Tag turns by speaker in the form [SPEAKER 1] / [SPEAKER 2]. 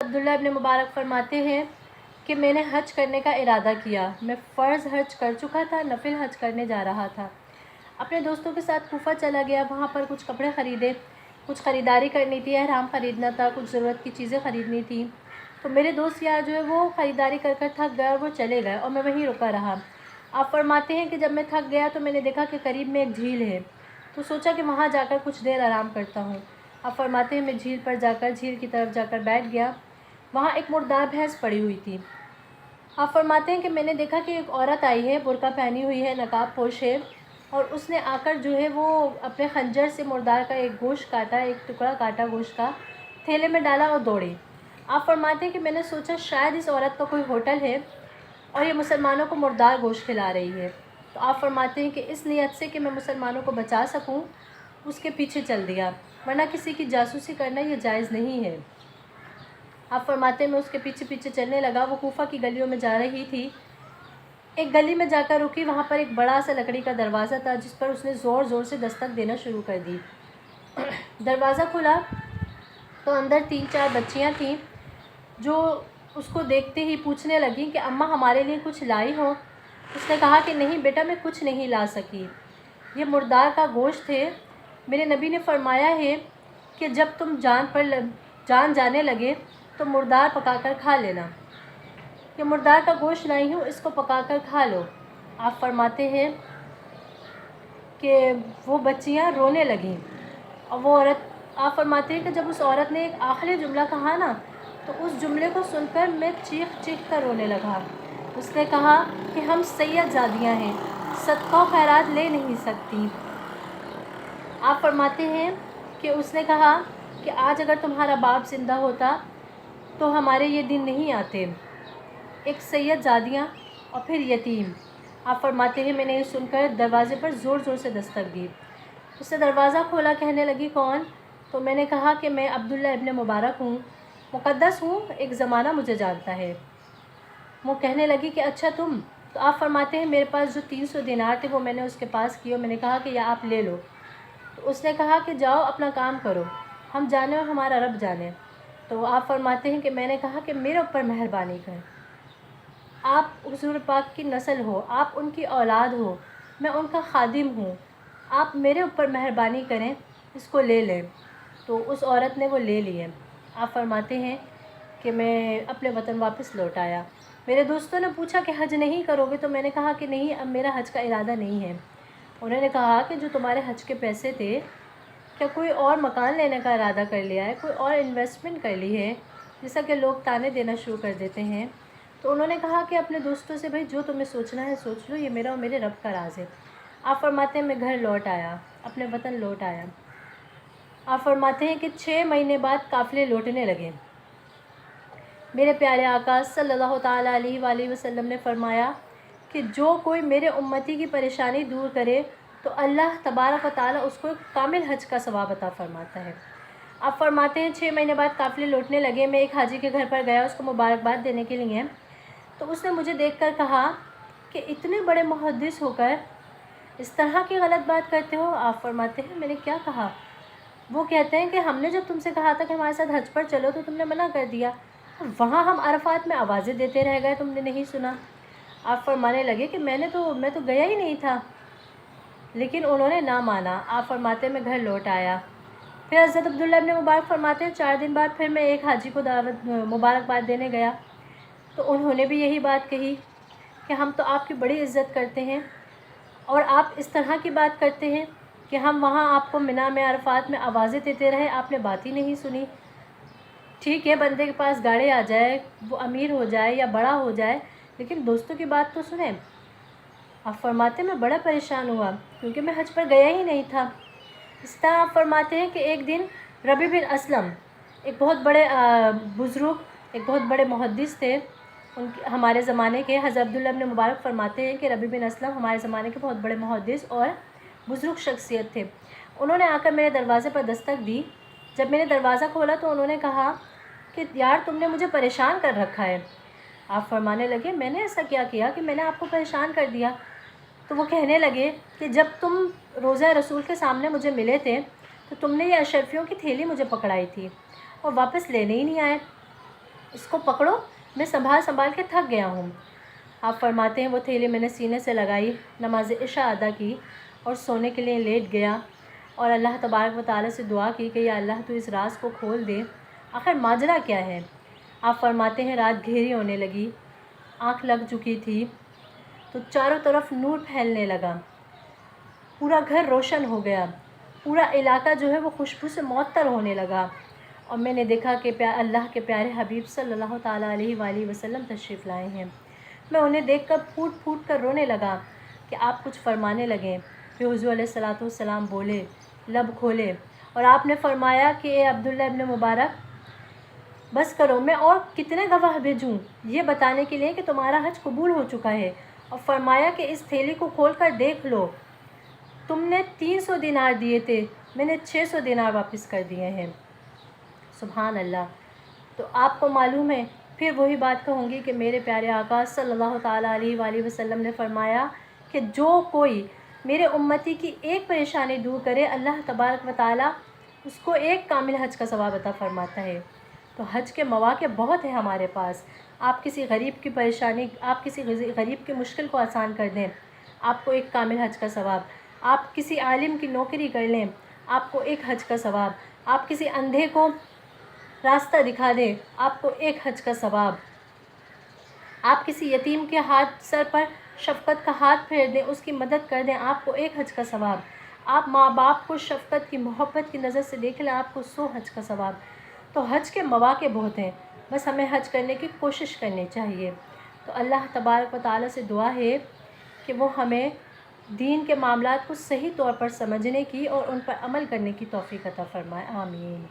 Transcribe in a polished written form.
[SPEAKER 1] عبداللہ ابن مبارک فرماتے ہیں کہ میں نے حج کرنے کا ارادہ کیا۔ میں فرض حج کر چکا تھا، نفل حج کرنے جا رہا تھا۔ اپنے دوستوں کے ساتھ کوفہ چلا گیا، وہاں پر کچھ کپڑے خریدے، کچھ خریداری کرنی تھی، احرام خریدنا تھا، کچھ ضرورت کی چیزیں خریدنی تھیں۔ تو میرے دوست یار جو ہے وہ خریداری کر کر تھک گئے اور وہ چلے گئے اور میں وہیں رکا رہا۔ آپ فرماتے ہیں کہ جب میں تھک گیا تو میں نے دیکھا کہ قریب میں ایک جھیل ہے، تو سوچا کہ وہاں جا کر کچھ دیر آرام کرتا ہوں۔ آپ فرماتے ہیں میں جھیل کی طرف جا کر بیٹھ گیا۔ وہاں ایک مردار بھینس پڑی ہوئی تھی۔ آپ فرماتے ہیں کہ میں نے دیکھا کہ ایک عورت آئی ہے، برقع پہنی ہوئی ہے، نقاب پوش ہے، اور اس نے آ کر جو ہے وہ اپنے خنجر سے مردار کا ایک گوشت کاٹا، ایک ٹکڑا کاٹا گوشت کا، تھیلے میں ڈالا اور دوڑی۔ آپ فرماتے ہیں کہ میں نے سوچا شاید اس عورت کا کوئی ہوٹل ہے اور یہ مسلمانوں کو مردار گوشت کھلا رہی ہے۔ تو آپ فرماتے ہیں کہ اس نیت سے کہ میں مسلمانوں کو بچا سکوں اس کے پیچھے چل دیا، ورنہ کسی کی جاسوسی کرنا یہ جائز نہیں ہے۔ آپ فرماتے ہیں میں اس کے پیچھے پیچھے چلنے لگا۔ وہ کوفہ کی گلیوں میں جا رہی تھی، ایک گلی میں جا کر رکی، وہاں پر ایک بڑا سا لکڑی کا دروازہ تھا جس پر اس نے زور زور سے دستک دینا شروع کر دی۔ دروازہ کھلا تو اندر 3-4 بچیاں تھیں جو اس کو دیکھتے ہی پوچھنے لگیں کہ اماں ہمارے لیے کچھ لائی ہو؟ اس نے کہا کہ نہیں بیٹا، میں کچھ نہیں لا سکی، یہ مردار کا گوشت ہے۔ میرے نبی نے فرمایا ہے کہ جب تم جان جانے لگے تو مردار پکا کر کھا لینا۔ یہ مردار کا گوشت لائی ہوں، اس کو پکا کر کھا لو۔ آپ فرماتے ہیں کہ وہ بچیاں رونے لگیں اور وہ عورت، آپ فرماتے ہیں کہ جب اس عورت نے ایک آخری جملہ کہا نا تو اس جملے کو سن کر میں چیخ چیخ کر رونے لگا۔ اس نے کہا کہ ہم سید زادیاں ہیں، صدقہ و خیرات لے نہیں سکتی۔ آپ فرماتے ہیں کہ اس نے کہا کہ آج اگر تمہارا باپ زندہ ہوتا تو ہمارے یہ دن نہیں آتے، ایک سید زادیاں اور پھر یتیم۔ آپ فرماتے ہیں میں نے یہ سن کر دروازے پر زور زور سے دستک دی۔ اس نے دروازہ کھولا، کہنے لگی کون؟ تو میں نے کہا کہ میں عبداللہ ابن مبارک ہوں، مقدس ہوں، ایک زمانہ مجھے جانتا ہے۔ وہ کہنے لگی کہ اچھا تم؟ تو آپ فرماتے ہیں میرے پاس جو 300 دینار تھے وہ میں نے اس کے پاس کیے اور میں نے کہا کہ یہ آپ لے لو۔ تو اس نے کہا کہ جاؤ اپنا کام کرو، ہم جانے اور ہمارا رب جانے۔ تو آپ فرماتے ہیں کہ میں نے کہا کہ میرے اوپر مہربانی کر، آپ حضور پاک کی نسل ہو، آپ ان کی اولاد ہو، میں ان کا خادم ہوں، آپ میرے اوپر مہربانی کریں، اس کو لے لیں۔ تو اس عورت نے وہ لے لیے۔ آپ فرماتے ہیں کہ میں اپنے وطن واپس لوٹ آیا۔ میرے دوستوں نے پوچھا کہ حج نہیں کرو گے؟ تو میں نے کہا کہ نہیں، اب میرا حج کا ارادہ نہیں ہے۔ انہوں نے کہا کہ جو تمہارے حج کے پیسے تھے، کیا کوئی اور مکان لینے کا ارادہ کر لیا ہے، کوئی اور انویسٹمنٹ کر لی ہے، جیسا کہ لوگ تانے دینا شروع کر دیتے ہیں؟ تو انہوں نے کہا کہ اپنے دوستوں سے بھائی جو تمہیں سوچنا ہے سوچ لو، یہ میرا اور میرے رب کا راز ہے۔ آپ فرماتے ہیں میں گھر لوٹ آیا، اپنے وطن لوٹ آیا۔ آپ فرماتے ہیں کہ 6 مہینے بعد قافلے لوٹنے لگے۔ میرے پیارے آقا صلی اللہ تعالیٰ علیہ وآلہ وسلم نے فرمایا کہ جو کوئی میرے امتی کی پریشانی دور کرے تو اللہ تبارک و تعالیٰ اس کو کامل حج کا ثواب عطا فرماتا ہے۔ آپ فرماتے ہیں 6 مہینے بعد قافلے لوٹنے لگے، میں ایک حاجی کے گھر پر گیا اس کو مبارکباد دینے کے لیے، تو اس نے مجھے دیکھ کر کہا کہ اتنے بڑے محدث ہو کر اس طرح کی غلط بات کرتے ہو۔ آپ فرماتے ہیں میں نے کیا کہا؟ وہ کہتے ہیں کہ ہم نے جب تم سے کہا تھا کہ ہمارے ساتھ حج پر چلو تو تم نے منع کر دیا، وہاں ہم عرفات میں آوازیں دیتے رہ گئے، تم نے نہیں سنا۔ آپ فرمانے لگے کہ میں تو گیا ہی نہیں تھا، لیکن انہوں نے نہ مانا۔ آپ فرماتے ہیں میں گھر لوٹ آیا۔ پھر حضرت عبداللہ ابن مبارک فرماتے ہیں 4 دن بعد پھر میں ایک حاجی کو مبارکباد دینے گیا، تو انہوں نے بھی یہی بات کہی کہ ہم تو آپ کی بڑی عزت کرتے ہیں اور آپ اس طرح کی بات کرتے ہیں کہ ہم وہاں آپ کو منی میں عرفات میں آوازیں دیتے رہے، آپ نے بات ہی نہیں سنی۔ ٹھیک ہے بندے کے پاس گاڑی آ جائے، وہ امیر ہو جائے یا بڑا ہو جائے، لیکن دوستوں کی بات تو سنیں۔ آپ فرماتے ہیں میں بڑا پریشان ہوا کیونکہ میں حج پر گیا ہی نہیں تھا۔ اس طرح آپ فرماتے ہیں کہ ایک دن ربیع بن اسلم، ایک بہت بڑے بزرگ، ایک بہت بڑے محدث تھے ہمارے زمانے کے، حضرت عبداللہ ابن مبارک فرماتے ہیں کہ ربیع بن اسلم ہمارے زمانے کے بہت بڑے محدث اور بزرگ شخصیت تھے۔ انہوں نے آ کر میرے دروازے پر دستک دی۔ جب میں نے دروازہ کھولا تو انہوں نے کہا کہ یار تم نے مجھے پریشان کر رکھا ہے۔ آپ فرمانے لگے میں نے ایسا کیا کہ میں نے آپ کو پریشان کر دیا؟ تو وہ کہنے لگے کہ جب تم روضہ رسول کے سامنے مجھے ملے تھے تو تم نے یہ اشرفیوں کی تھیلی مجھے پکڑائی تھی اور واپس لینے ہی نہیں آئے۔ اس کو پکڑو، میں سنبھال سنبھال کے تھک گیا ہوں۔ آپ فرماتے ہیں وہ تھیلی میں نے سینے سے لگائی، نماز عشاء ادا کی اور سونے کے لیے لیٹ گیا اور اللہ تبارک و تعالیٰ سے دعا کی کہ یا اللہ تو اس راز کو کھول دے، آخر ماجرا کیا ہے؟ آپ فرماتے ہیں رات گہری ہونے لگی، آنکھ لگ چکی تھی تو چاروں طرف نور پھیلنے لگا، پورا گھر روشن ہو گیا، پورا علاقہ جو ہے وہ خوشبو سے معطر ہونے لگا، اور میں نے دیکھا کہ اللہ کے پیارے حبیب صلی اللہ تعالیٰ علیہ وآلہ وسلم تشریف لائے ہیں۔ میں انہیں دیکھ کر پھوٹ پھوٹ کر رونے لگا کہ آپ کچھ فرمانے لگیں، کہ حضور علیہ الصلاۃ والسلام بولے، لب کھولے اور آپ نے فرمایا کہ اے عبداللہ ابن مبارک بس کرو، میں اور کتنے گواہ بھیجوں یہ بتانے کے لیے کہ تمہارا حج قبول ہو چکا ہے، اور فرمایا کہ اس تھیلی کو کھول کر دیکھ لو، تم نے 300 دینار دیے تھے، میں نے 600 دینار واپس کر دیے ہیں۔ سبحان اللہ۔ تو آپ کو معلوم ہے، پھر وہی بات کہوں گی کہ میرے پیارے آقا صلی اللہ تعالیٰ علیہ وآلہ وسلم نے فرمایا کہ جو کوئی میرے امتی کی ایک پریشانی دور کرے، اللہ تبارک و تعالیٰ اس کو ایک کامل حج کا ثواب عطا فرماتا ہے۔ تو حج کے مواقع بہت ہیں ہمارے پاس۔ آپ کسی غریب کی پریشانی، آپ کسی غریب کی مشکل کو آسان کر دیں، آپ کو ایک کامل حج کا ثواب۔ آپ کسی عالم کی نوکری کر لیں، آپ کو ایک حج کا ثواب۔ آپ کسی اندھے کو راستہ دکھا دیں، آپ کو ایک حج کا ثواب۔ آپ کسی یتیم کے ہاتھ سر پر شفقت کا ہاتھ پھیر دیں، اس کی مدد کر دیں، آپ کو ایک حج کا ثواب۔ آپ ماں باپ کو شفقت کی، محبت کی نظر سے دیکھ لیں، آپ کو 100 حج کا ثواب۔ تو حج کے مواقع بہت ہیں، بس ہمیں حج کرنے کی کوشش کرنی چاہیے۔ تو اللہ تبارک و تعالیٰ سے دعا ہے کہ وہ ہمیں دین کے معاملات کو صحیح طور پر سمجھنے کی اور ان پر عمل کرنے کی توفیق عطا فرمائے۔ آمین۔